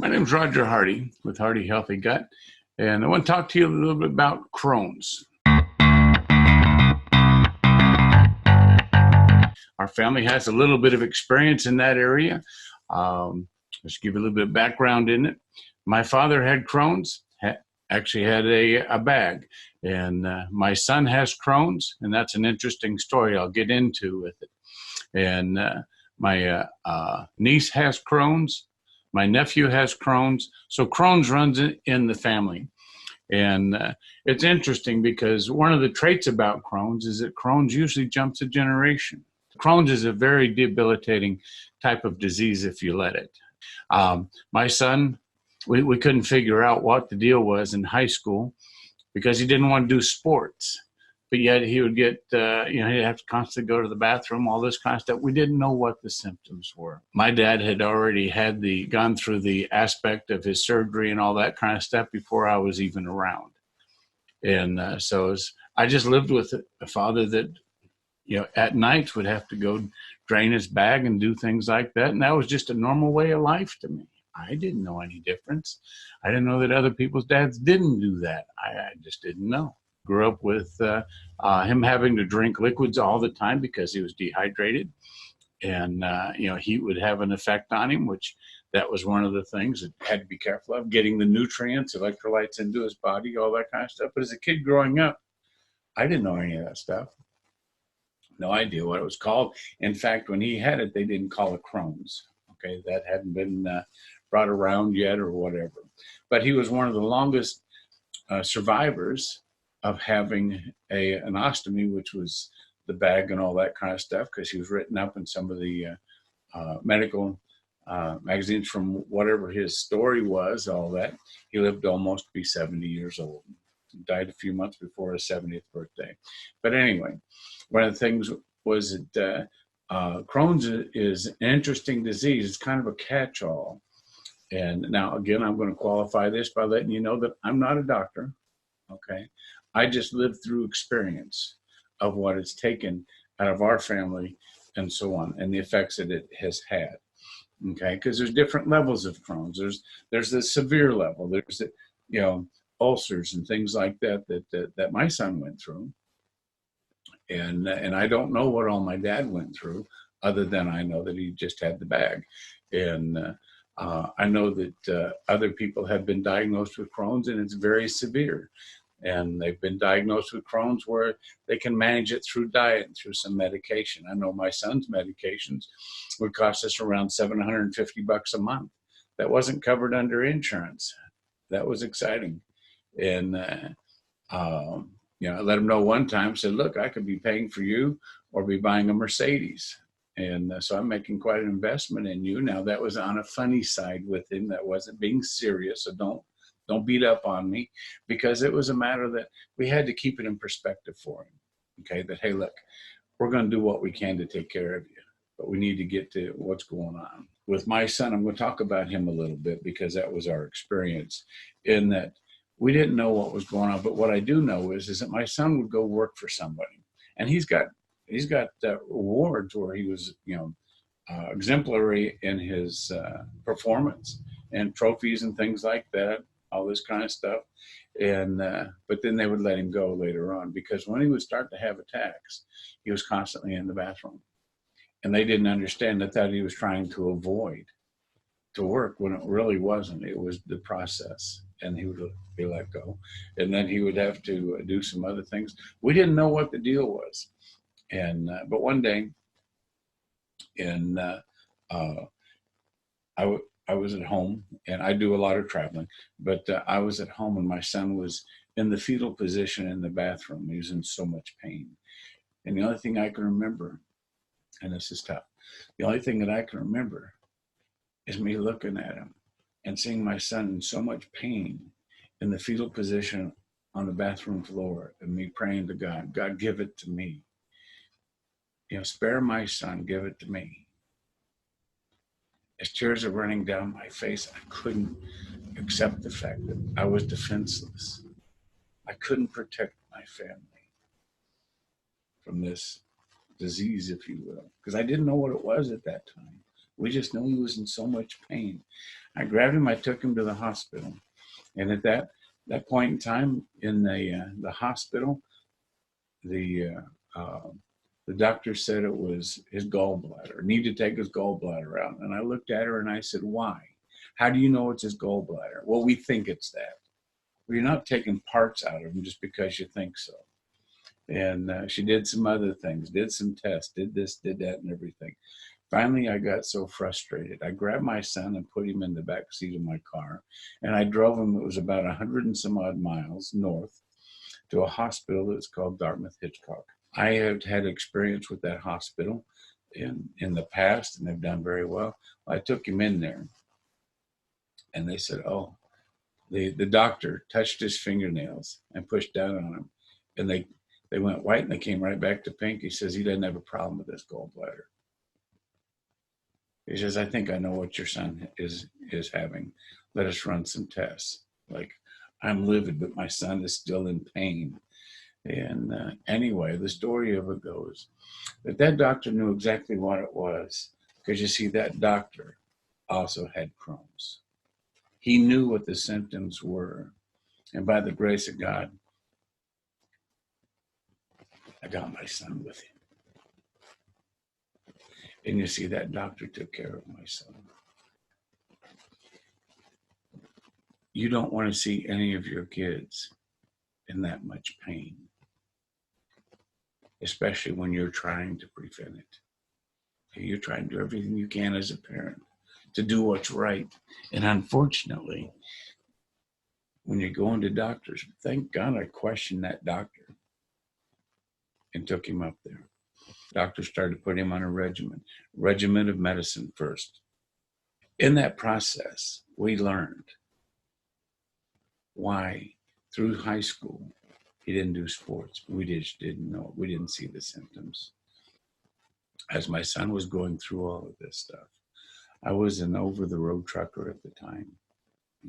My name is Roger Hardy with Hardy Healthy Gut, and I want to talk to you a little bit about Crohn's. Our family has a little bit of experience in that area. Let's give you a little bit of background in it. My father had Crohn's, actually had a bag, and my son has Crohn's, and that's an interesting story I'll get into with it. And my niece has Crohn's. My nephew has Crohn's. So Crohn's runs in the family. And it's interesting because one of the traits about Crohn's is that Crohn's usually jumps a generation. Crohn's is a very debilitating type of disease if you let it. My son, we couldn't figure out what the deal was in high school because he didn't want to do sports. But yet he would get, he'd have to constantly go to the bathroom, all this kind of stuff. We didn't know what the symptoms were. My dad had already gone through the aspect of his surgery and all that kind of stuff before I was even around. And I just lived with a father that, at nights would have to go drain his bag and do things like that. And that was just a normal way of life to me. I didn't know any difference. I didn't know that other people's dads didn't do that. I just didn't know. Grew up with him having to drink liquids all the time because he was dehydrated. And, heat would have an effect on him, which that was one of the things that had to be careful of, getting the nutrients, electrolytes into his body, all that kind of stuff. But as a kid growing up, I didn't know any of that stuff. No idea what it was called. In fact, when he had it, they didn't call it Crohn's. Okay, that hadn't been brought around yet or whatever. But he was one of the longest survivors of having an ostomy, which was the bag and all that kind of stuff, because he was written up in some of the medical magazines from whatever his story was, all that. He lived almost to be 70 years old. He died a few months before his 70th birthday. But anyway, one of the things was that Crohn's is an interesting disease. It's kind of a catch-all. And now, again, I'm going to qualify this by letting you know that I'm not a doctor, okay? I just lived through experience of what it's taken out of our family and so on, and the effects that it has had, okay? Because there's different levels of Crohn's. There's the severe level. There's the, ulcers and things like that my son went through. And I don't know what all my dad went through, other than I know that he just had the bag. And I know that other people have been diagnosed with Crohn's, and it's very severe. And they've been diagnosed with Crohn's where they can manage it through diet and through some medication. I know my son's medications would cost us around $750 a month. That wasn't covered under insurance. That was exciting. And, I let him know one time, said, look, I could be paying for you or be buying a Mercedes. And so I'm making quite an investment in you. Now, that was on a funny side with him. That wasn't being serious. So don't beat up on me, because it was a matter that we had to keep it in perspective for him. Okay, that, hey, look, we're going to do what we can to take care of you, but we need to get to what's going on. With my son, I'm going to talk about him a little bit, because that was our experience in that we didn't know what was going on. But what I do know is that my son would go work for somebody, and he's got rewards where he was, exemplary in his performance and trophies and things like that, all this kind of stuff. And but then they would let him go later on, because when he would start to have attacks, he was constantly in the bathroom. And they didn't understand that he was trying to avoid to work, when it really wasn't. It was the process. And he would be let go. And then he would have to do some other things. We didn't know what the deal was. And but one day, I was at home, and I do a lot of traveling, but I was at home, and my son was in the fetal position in the bathroom. He was in so much pain. And the only thing I can remember, and this is tough, the only thing that I can remember is me looking at him and seeing my son in so much pain in the fetal position on the bathroom floor, and me praying to God, God, give it to me. Spare my son, give it to me. As tears are running down my face, I couldn't accept the fact that I was defenseless. I couldn't protect my family from this disease, if you will, because I didn't know what it was at that time. We just know he was in so much pain. I grabbed him, I took him to the hospital. And at that point in time in the hospital, the the doctor said it was his gallbladder. Need to take his gallbladder out. And I looked at her and I said, "Why? How do you know it's his gallbladder?" "Well, we think it's that." "Well, you're not taking parts out of him just because you think so." And she did some other things, did some tests, did this, did that, and everything. Finally, I got so frustrated. I grabbed my son and put him in the back seat of my car, and I drove him. It was about 100 and some odd miles north to a hospital that's called Dartmouth Hitchcock. I have had experience with that hospital in the past, and they've done very well. I took him in there, and they said, "Oh," the doctor touched his fingernails and pushed down on him, and they went white and they came right back to pink. He says he doesn't have a problem with his gallbladder. He says, "I think I know what your son is having. Let us run some tests." Like, I'm livid, but my son is still in pain. And anyway, the story of it goes that doctor knew exactly what it was, because you see, that doctor also had Crohn's. He knew what the symptoms were. And by the grace of God, I got my son with him. And you see, that doctor took care of my son. You don't want to see any of your kids in that much pain, especially when you're trying to prevent it. You're trying to do everything you can as a parent to do what's right. And unfortunately, when you're going to doctors, thank God I questioned that doctor and took him up there. Doctor started to put him on a regimen of medicine first. In that process, we learned why through high school he didn't do sports. We just didn't know. We didn't see the symptoms. As my son was going through all of this stuff, I was an over-the-road trucker at the time.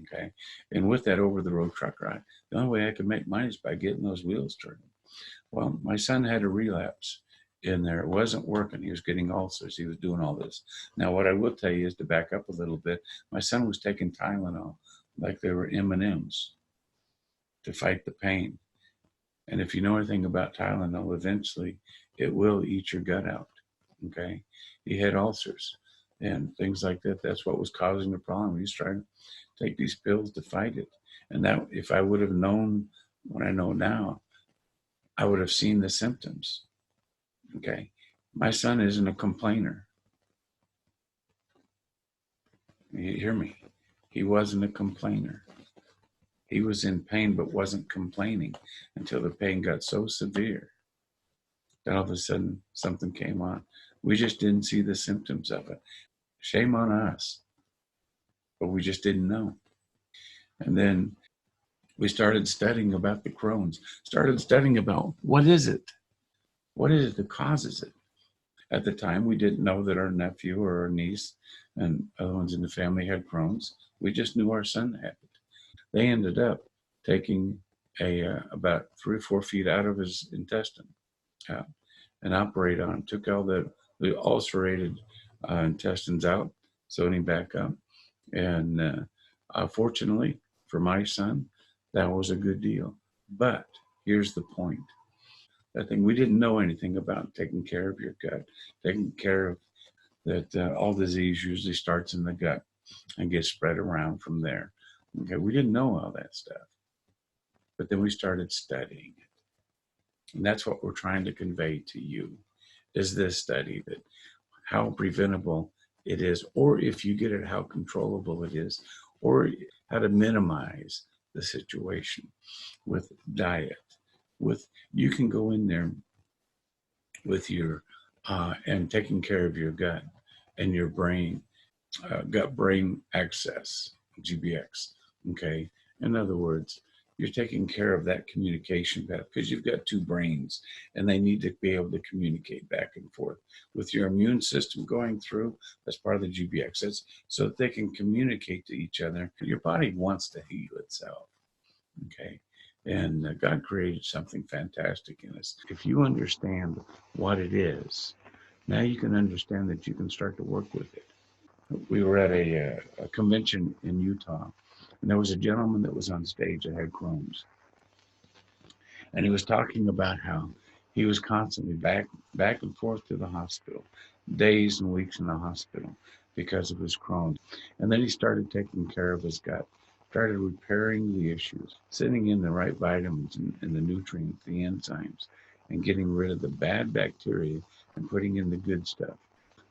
Okay. And with that over-the-road trucker, the only way I could make money is by getting those wheels turning. Well, my son had a relapse in there. It wasn't working. He was getting ulcers. He was doing all this. Now, what I will tell you is, to back up a little bit, my son was taking Tylenol like they were M&Ms to fight the pain. And if you know anything about Tylenol, eventually it will eat your gut out. Okay. He had ulcers and things like that. That's what was causing the problem. He was trying to take these pills to fight it. And that, if I would have known what I know now, I would have seen the symptoms. Okay. My son isn't a complainer. You hear me? He wasn't a complainer. He was in pain, but wasn't complaining until the pain got so severe that all of a sudden something came on. We just didn't see the symptoms of it. Shame on us, but we just didn't know. And then we started studying about the Crohn's, started studying about what is it? What is it that causes it? At the time, we didn't know that our nephew or our niece and other ones in the family had Crohn's. We just knew our son had it. They ended up taking about 3 or 4 feet out of his intestine and operate on him. Took all the ulcerated intestines out, sewed him back up. And fortunately for my son, that was a good deal. But here's the point. I think we didn't know anything about taking care of your gut, taking care of that. All disease usually starts in the gut and gets spread around from there. Okay, we didn't know all that stuff. But then we started studying it. And that's what we're trying to convey to you, is this study, that how preventable it is, or if you get it, how controllable it is, or how to minimize the situation with diet. You can go in there with your and taking care of your gut and your brain, gut-brain access, GBX. Okay, in other words, you're taking care of that communication path, because you've got 2 brains and they need to be able to communicate back and forth. With your immune system going through, that's part of the GBX. That's so that they can communicate to each other. Your body wants to heal itself. Okay. And God created something fantastic in us. If you understand what it is, now you can understand that you can start to work with it. We were at a convention in Utah, and there was a gentleman that was on stage that had Crohn's, and he was talking about how he was constantly back and forth to the hospital, days and weeks in the hospital because of his Crohn's. And then he started taking care of his gut, started repairing the issues, sending in the right vitamins and the nutrients, the enzymes, and getting rid of the bad bacteria and putting in the good stuff.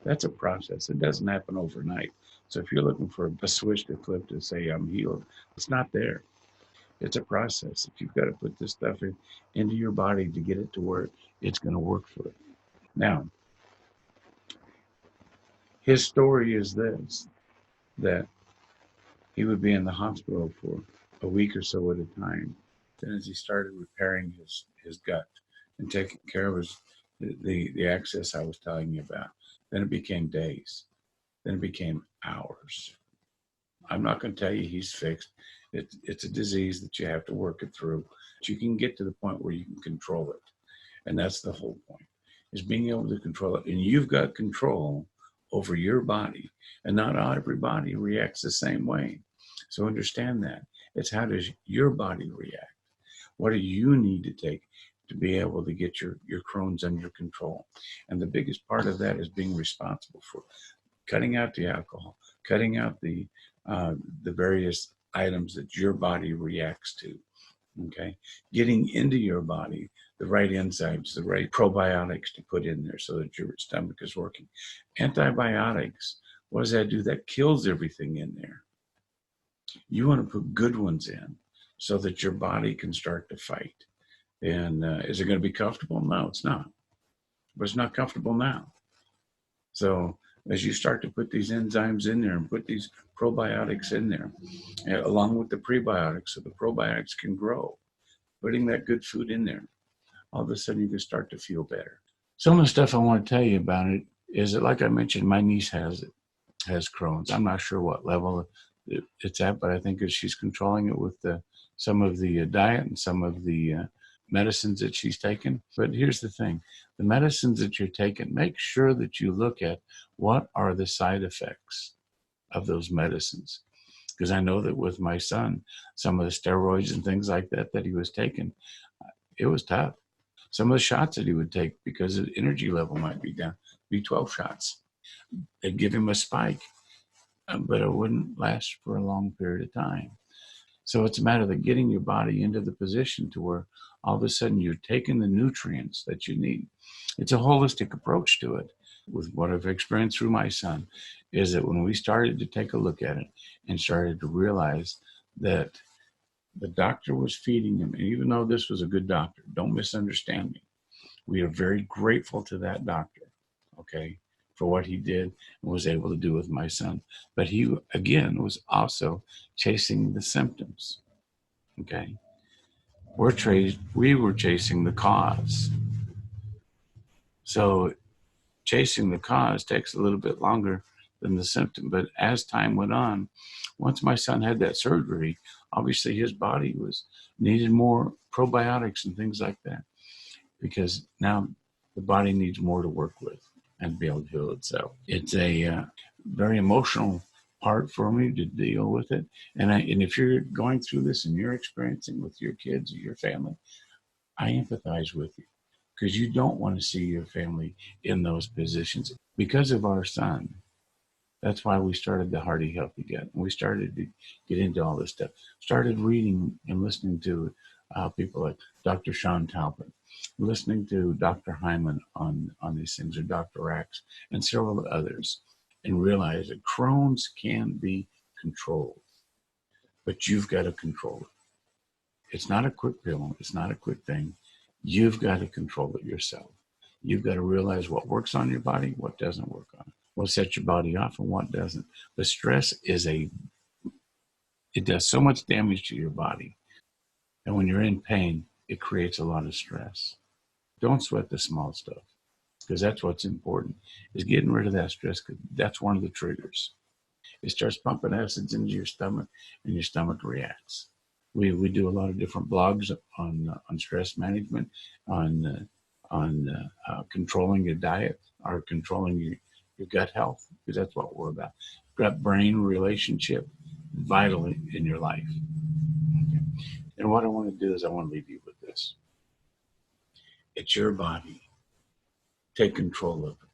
That's a process. It doesn't happen overnight. So if you're looking for a switch to flip to say I'm healed, it's not there. It's a process. If you've got to put this stuff into your body to get it to work, it's going to work for it. Now, his story is this, that he would be in the hospital for a week or so at a time. Then as he started repairing his gut and taking care of the access I was telling you about, then it became days. Then it became hours. I'm not going to tell you he's fixed. It's a disease that you have to work it through. You can get to the point where you can control it. And that's the whole point, is being able to control it. And you've got control over your body. And not every body reacts the same way. So understand that. It's how does your body react? What do you need to take to be able to get your Crohn's under control? And the biggest part of that is being responsible for cutting out the alcohol, cutting out the various items that your body reacts to. Okay, getting into your body the right enzymes, the right probiotics to put in there so that your stomach is working. Antibiotics, what does that do? That kills everything in there. You want to put good ones in so that your body can start to fight. And is it going to be comfortable? No, it's not. But it's not comfortable now. So as you start to put these enzymes in there and put these probiotics in there, along with the prebiotics, so the probiotics can grow, putting that good food in there, all of a sudden you can start to feel better. Some of the stuff I want to tell you about it is that, like I mentioned, my niece has Crohn's. I'm not sure what level it's at, but I think that she's controlling it with some of the diet and some of the medicines that she's taken. But here's the thing, the medicines that you're taking, make sure that you look at what are the side effects of those medicines. Because I know that with my son, some of the steroids and things like that that he was taking, it was tough. Some of the shots that he would take, because his energy level might be down, B12 shots, they'd give him a spike, but it wouldn't last for a long period of time. So it's a matter of getting your body into the position to where all of a sudden you're taking the nutrients that you need. It's a holistic approach to it. With what I've experienced through my son, is that when we started to take a look at it and started to realize that the doctor was feeding him, and even though this was a good doctor, don't misunderstand me, we are very grateful to that doctor, okay, for what he did and was able to do with my son. But he, again, was also chasing the symptoms, okay? We were chasing the cause. So chasing the cause takes a little bit longer than the symptom. But as time went on, once my son had that surgery, obviously his body needed more probiotics and things like that, because now the body needs more to work with and be able to heal itself. It's a very emotional part for me to deal with it. And if you're going through this and you're experiencing with your kids or your family, I empathize with you, because you don't want to see your family in those positions. Because of our son, that's why we started the Hearty Healthy Gut. We started to get into all this stuff. Started reading and listening to people like Dr. Sean Talbot, listening to Dr. Hyman on these things, or Dr. Rax, and several others, and realized that Crohn's can be controlled, but you've got to control it. It's not a quick pill. It's not a quick thing. You've got to control it yourself. You've got to realize what works on your body, what doesn't work on it, what sets your body off and what doesn't. The stress it does so much damage to your body. And when you're in pain, it creates a lot of stress. Don't sweat the small stuff, because that's what's important, is getting rid of that stress, because that's one of the triggers. It starts pumping acids into your stomach, and your stomach reacts. We do a lot of different blogs on stress management, on controlling your diet, or controlling your gut health, because that's what we're about. gut brain relationship vital in your life. Okay. And what I want to do is I want to leave you with this. It's your body. Take control of it.